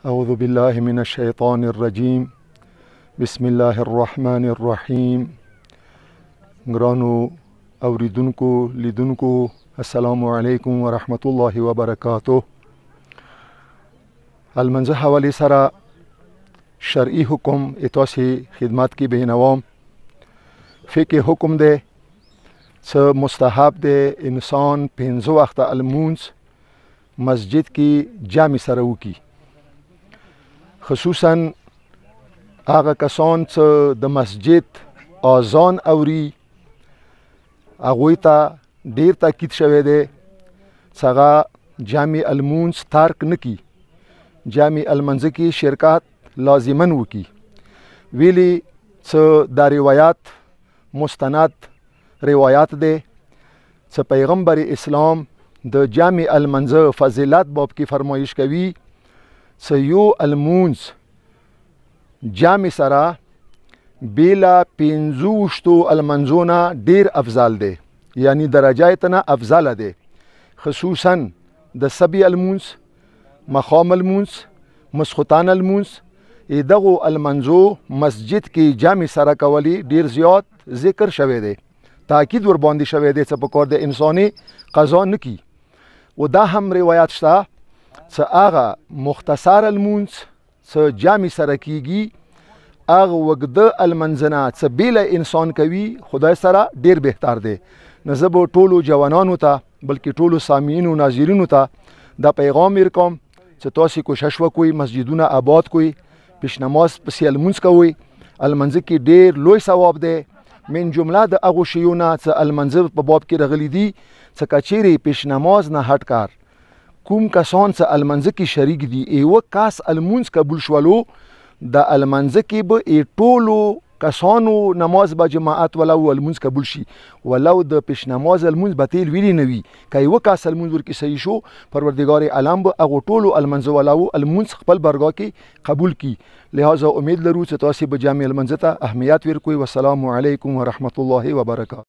اعوذ بالله من الشیطان الرجیم بسم الله الرحمن الرحیم. ګرانو اوریدونکو لیدونکو السلام علیکم ورحمت الله وبرکاته. المنځه حواله سره شرعي حکم اتاسي خدمت کې بینوام. فقه حکم ده څه مستحب ده انسان 5 وخت المونز مسجد کې جامع سره وکي، خصوصا هغه کسان چې د مسجد اذان اوري هغوی ته ډیر تاکید شوی دی چې هغه جامع المونز ترک نکي، جامع المنځ کې شرکت لازمن وکي. ویلي چې دا روایت مستند روایت دی چې پیغمبر اسلام د جامع المنځ فضیلت باب کې فرمایش کوي چې یو المونز جامع سره بیلا 15 المنځونه ډیر افضل دی، یعنی درجاتنا افضل دی، خصوصا د سبی المونز، مخام المونز، مسخوتان المونز. دغه المنځو مسجد کې جامع سره کولی ډیر زیات ذکر شوی دی، تاکید ور باندې شوی دی چې په کار د انساني قضا نکي. و دا هم روایت شته چې هغه مختصر المونز چې جامع سره کیږي هغه وګده المنځنه چې بیل انسان کوي خدای سره ډیر بهتر دی. نزه به ټولو جوانانو ته بلکې ټولو سامعین او ناظرینو ته دا پیغام ورکوم چې تاسو کوشش وکوئ مسجدونه آباد کوئ، پیش نماز پسې المونز کوئ. المنځ کې ډیر لوی ثواب دی. من جمله د هغو شیونه چې المنځ په باب کې راغلي دي چې کچېرې پیش نماز نه هټ کار کوم کسان چې المنځ کې شریک دي ایوه کاس المونز قبول شولو د المنځ کې به ټولو کسانو نماز با جماعت ولو المونز قبول شي، ولو د پیش نماز المونز به تیل ویلی نوي که یوه کاس المونز ورکې صحیح شو پروردگار عالم به هغو ټولو المنځ ولو المونز خپل برګاه کې قبول کی. لہذا امید لرو چې تاسو به جامع المنځ ته اهمیت ورکوئ. والسلام علیکم ورحمت الله وبرکاته.